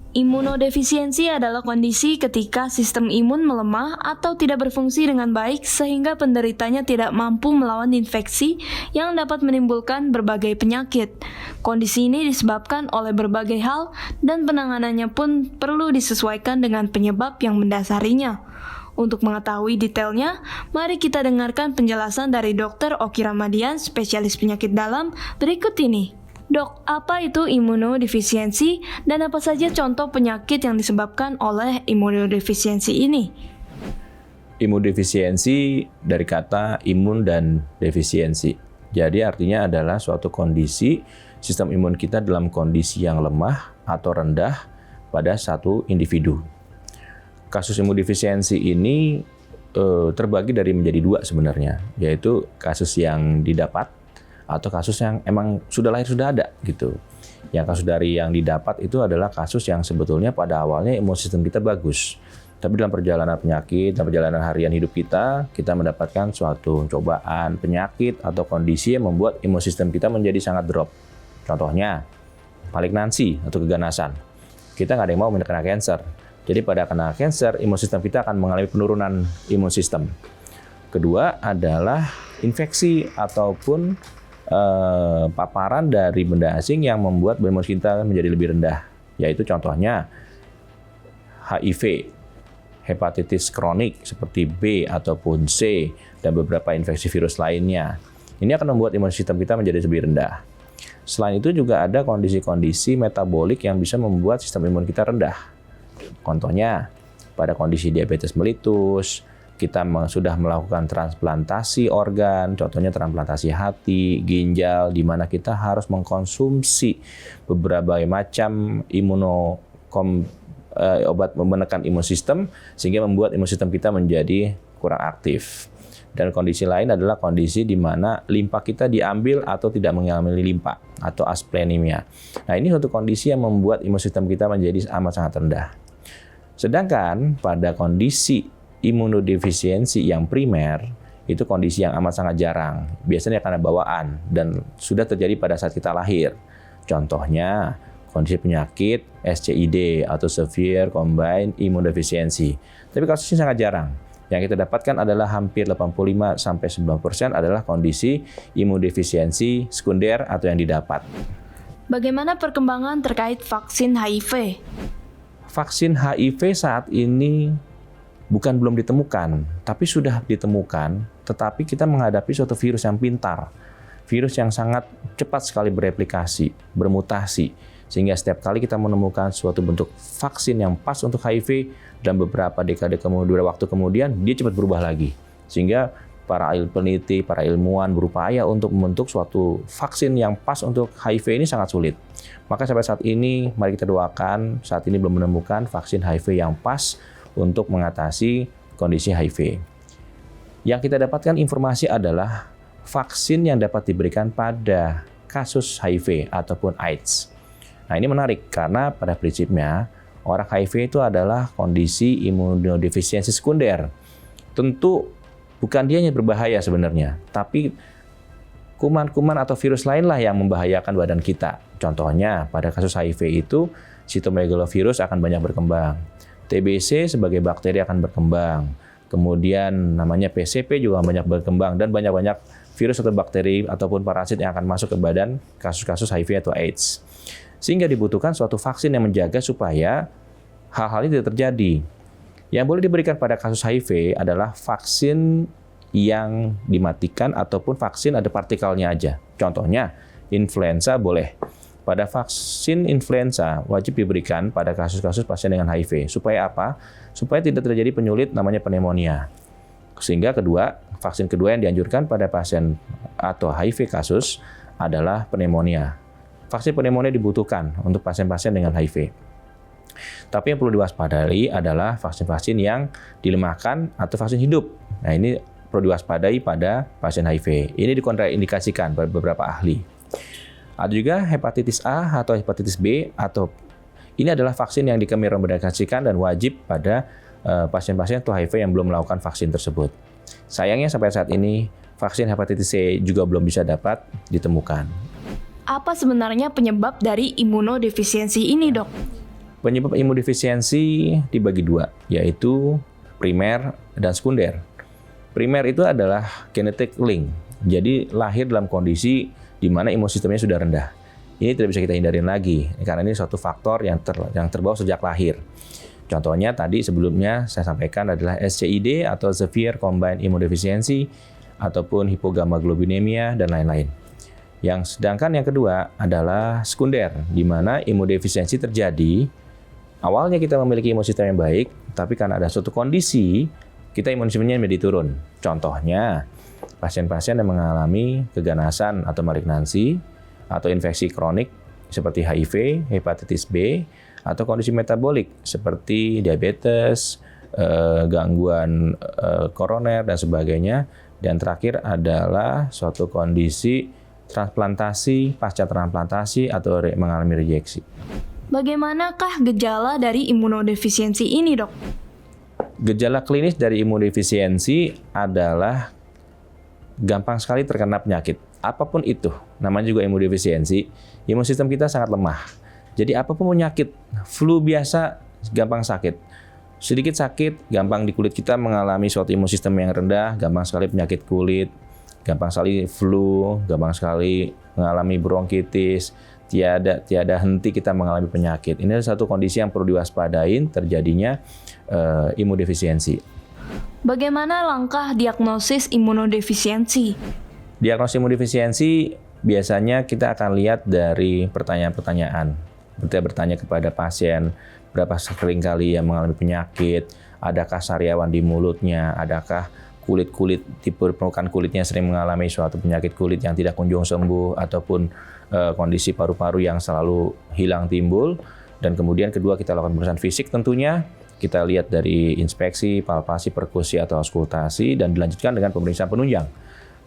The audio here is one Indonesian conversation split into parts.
Imunodefisiensi adalah kondisi ketika sistem imun melemah atau tidak berfungsi dengan baik sehingga penderitanya tidak mampu melawan infeksi yang dapat menimbulkan berbagai penyakit. Kondisi ini disebabkan oleh berbagai hal dan penanganannya pun perlu disesuaikan dengan penyebab yang mendasarinya. Untuk mengetahui detailnya, mari kita dengarkan penjelasan dari Dr. Oki Ramadian, spesialis penyakit dalam, berikut ini. Dok, apa itu imunodefisiensi dan apa saja contoh penyakit yang disebabkan oleh imunodefisiensi ini? Imunodefisiensi dari kata imun dan defisiensi. Jadi artinya adalah suatu kondisi sistem imun kita dalam kondisi yang lemah atau rendah pada satu individu. Kasus imunodefisiensi ini terbagi menjadi dua sebenarnya, yaitu kasus yang didapat atau kasus yang emang sudah lahir sudah ada gitu. Yang kasus dari yang didapat itu adalah kasus yang sebetulnya pada awalnya imun sistem kita bagus. Tapi dalam perjalanan penyakit, dalam perjalanan harian hidup kita mendapatkan suatu cobaan penyakit atau kondisi yang membuat imun sistem kita menjadi sangat drop. Contohnya, malignansi atau keganasan. Kita nggak ada yang mau kena cancer. Jadi pada kena cancer, imun sistem kita akan mengalami penurunan imun sistem. Kedua adalah infeksi ataupun paparan dari benda asing yang membuat imun kita menjadi lebih rendah, yaitu contohnya HIV, hepatitis kronik seperti B ataupun C, dan beberapa infeksi virus lainnya. Ini akan membuat imun sistem kita menjadi lebih rendah. Selain itu juga ada kondisi-kondisi metabolik yang bisa membuat sistem imun kita rendah. Contohnya pada kondisi diabetes mellitus, kita sudah melakukan transplantasi organ, contohnya transplantasi hati, ginjal, di mana kita harus mengkonsumsi beberapa macam obat menekan imun sistem, sehingga membuat imun sistem kita menjadi kurang aktif. Dan kondisi lain adalah kondisi di mana limpa kita diambil atau tidak mengalami limpa, atau asplenemia. Nah, ini suatu kondisi yang membuat imun sistem kita menjadi amat sangat rendah. Sedangkan pada kondisi imunodefisiensi yang primer, itu kondisi yang amat sangat jarang. Biasanya karena bawaan dan sudah terjadi pada saat kita lahir. Contohnya, kondisi penyakit SCID atau Severe Combined Immunodeficiency. Tapi kasusnya sangat jarang. Yang kita dapatkan adalah hampir 85-90% adalah kondisi imunodefisiensi sekunder atau yang didapat. Bagaimana perkembangan terkait vaksin HIV? Vaksin HIV saat ini bukan belum ditemukan, tapi sudah ditemukan, tetapi kita menghadapi suatu virus yang pintar. Virus yang sangat cepat sekali bereplikasi, bermutasi. Sehingga setiap kali kita menemukan suatu bentuk vaksin yang pas untuk HIV, dan beberapa dekade kemudian, waktu kemudian, dia cepat berubah lagi. Sehingga para peneliti, para ilmuwan berupaya untuk membentuk suatu vaksin yang pas untuk HIV ini sangat sulit. Maka sampai saat ini, mari kita doakan, saat ini belum menemukan vaksin HIV yang pas untuk mengatasi kondisi HIV. Yang kita dapatkan informasi adalah vaksin yang dapat diberikan pada kasus HIV ataupun AIDS. Nah, ini menarik karena pada prinsipnya orang HIV itu adalah kondisi imunodefisiensi sekunder. Tentu bukan dia yang berbahaya sebenarnya, tapi kuman-kuman atau virus lainlah yang membahayakan badan kita. Contohnya pada kasus HIV itu cytomegalovirus akan banyak berkembang. TBC sebagai bakteri akan berkembang. Kemudian namanya PCP juga banyak berkembang, dan banyak-banyak virus atau bakteri ataupun parasit yang akan masuk ke badan kasus-kasus HIV atau AIDS. Sehingga dibutuhkan suatu vaksin yang menjaga supaya hal-hal ini tidak terjadi. Yang boleh diberikan pada kasus HIV adalah vaksin yang dimatikan ataupun vaksin ada partikelnya aja. Contohnya influenza boleh. Pada vaksin influenza wajib diberikan pada kasus-kasus pasien dengan HIV. Supaya apa? Supaya tidak terjadi penyulit namanya pneumonia. Sehingga vaksin kedua yang dianjurkan pada pasien atau HIV kasus adalah pneumonia. Vaksin pneumonia dibutuhkan untuk pasien-pasien dengan HIV. Tapi yang perlu diwaspadai adalah vaksin-vaksin yang dilemahkan atau vaksin hidup. Nah, ini perlu diwaspadai pada pasien HIV. Ini dikontraindikasikan pada beberapa ahli. Ada juga hepatitis A atau hepatitis B, atau ini adalah vaksin yang direkomendasikan dan wajib pada pasien-pasien atau HIV yang belum melakukan vaksin tersebut. Sayangnya sampai saat ini vaksin hepatitis C juga belum bisa dapat ditemukan. Apa sebenarnya penyebab dari imunodefisiensi ini, Dok? Penyebab imunodefisiensi dibagi dua, yaitu primer dan sekunder. Primer itu adalah genetic link, jadi lahir dalam kondisi di mana imun sistemnya sudah rendah. Ini tidak bisa kita hindarin lagi, karena ini suatu faktor yang terbawa sejak lahir. Contohnya tadi sebelumnya saya sampaikan adalah SCID atau Severe Combined Immunodeficiency, ataupun hipogammaglobulinemia, dan lain-lain. Sedangkan yang kedua adalah sekunder, di mana imunodefisiensi terjadi. Awalnya kita memiliki imun sistem yang baik, tapi karena ada suatu kondisi, kita imun sistemnya menjadi turun. Contohnya, pasien-pasien yang mengalami keganasan atau malignansi, atau infeksi kronik seperti HIV, hepatitis B, atau kondisi metabolik seperti diabetes, gangguan koroner, dan sebagainya. Dan terakhir adalah suatu kondisi transplantasi, pasca transplantasi, atau mengalami rejeksi. Bagaimanakah gejala dari imunodefisiensi ini, Dok? Gejala klinis dari imunodefisiensi adalah gampang sekali terkena penyakit. Apapun itu, namanya juga imunodefisiensi, imun sistem kita sangat lemah. Jadi apapun penyakit, flu biasa gampang sakit. Sedikit sakit, gampang di kulit kita mengalami suatu imun sistem yang rendah, gampang sekali penyakit kulit, gampang sekali flu, gampang sekali mengalami bronkitis, tiada henti kita mengalami penyakit. Ini adalah satu kondisi yang perlu diwaspadain terjadinya imunodefisiensi. Bagaimana langkah diagnosis imunodefisiensi? Diagnosis imunodefisiensi biasanya kita akan lihat dari pertanyaan-pertanyaan. Kita bertanya kepada pasien, berapa sering kali yang mengalami penyakit, adakah sariawan di mulutnya, adakah kulit tipe permukaan kulitnya sering mengalami suatu penyakit kulit yang tidak kunjung sembuh, ataupun kondisi paru-paru yang selalu hilang timbul. Dan kemudian kedua, kita lakukan pemeriksaan fisik tentunya. Kita lihat dari inspeksi, palpasi, perkusi, atau auskultasi, dan dilanjutkan dengan pemeriksaan penunjang.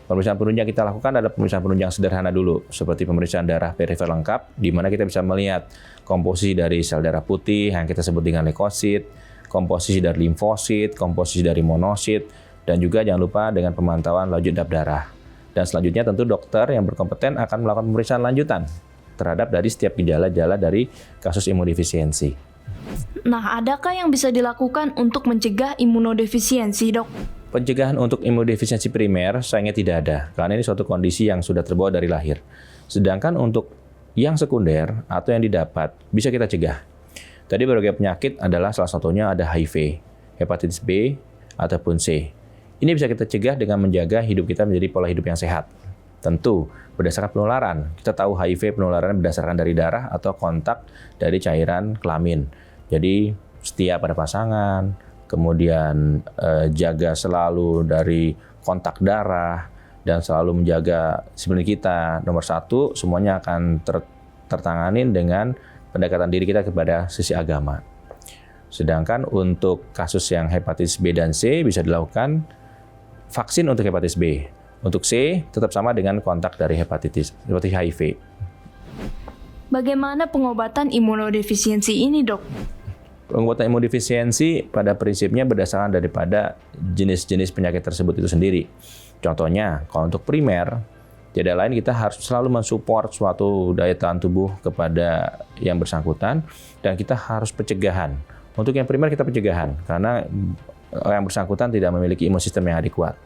Pemeriksaan penunjang kita lakukan adalah pemeriksaan penunjang sederhana dulu, seperti pemeriksaan darah perifer lengkap, di mana kita bisa melihat komposisi dari sel darah putih yang kita sebut dengan leukosit, komposisi dari limfosit, komposisi dari monosit, dan juga jangan lupa dengan pemantauan laju endap darah. Dan selanjutnya tentu dokter yang berkompeten akan melakukan pemeriksaan lanjutan terhadap dari setiap gejala-gejala dari kasus imunodefisiensi. Nah, adakah yang bisa dilakukan untuk mencegah imunodefisiensi, Dok? Pencegahan untuk imunodefisiensi primer sayangnya tidak ada, karena ini suatu kondisi yang sudah terbawa dari lahir. Sedangkan untuk yang sekunder atau yang didapat, bisa kita cegah. Tadi berbagai penyakit adalah salah satunya ada HIV, hepatitis B, ataupun C. Ini bisa kita cegah dengan menjaga hidup kita menjadi pola hidup yang sehat. Tentu, berdasarkan penularan. Kita tahu HIV penularan berdasarkan dari darah atau kontak dari cairan kelamin. Jadi, setia pada pasangan, kemudian jaga selalu dari kontak darah, dan selalu menjaga disiplin kita. Nomor satu, semuanya akan tertanganin dengan pendekatan diri kita kepada sisi agama. Sedangkan untuk kasus yang hepatitis B dan C bisa dilakukan vaksin untuk hepatitis B. Untuk C, tetap sama dengan kontak dari hepatitis, seperti HIV. Bagaimana pengobatan imunodefisiensi ini, Dok? Pengobatan imunodefisiensi pada prinsipnya berdasarkan daripada jenis-jenis penyakit tersebut itu sendiri. Contohnya, kalau untuk primer, tidak lain kita harus selalu mensupport suatu daya tahan tubuh kepada yang bersangkutan, dan kita harus pencegahan. Untuk yang primer kita pencegahan, karena yang bersangkutan tidak memiliki imun sistem yang adekuat.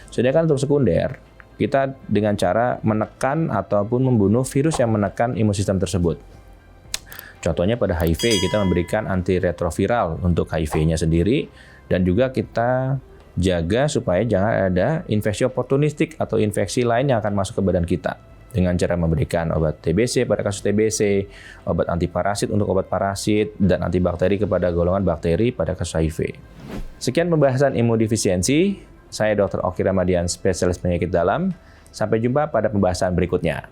Sedangkan untuk sekunder, kita dengan cara menekan ataupun membunuh virus yang menekan imun sistem tersebut. Contohnya pada HIV, kita memberikan antiretroviral untuk HIV-nya sendiri, dan juga kita jaga supaya jangan ada infeksi oportunistik atau infeksi lain yang akan masuk ke badan kita. Dengan cara memberikan obat TBC pada kasus TBC, obat antiparasit untuk obat parasit, dan antibakteri kepada golongan bakteri pada kasus HIV. Sekian pembahasan imunodefisiensi. Saya Dr. Oki Ramadian, spesialis penyakit dalam. Sampai jumpa pada pembahasan berikutnya.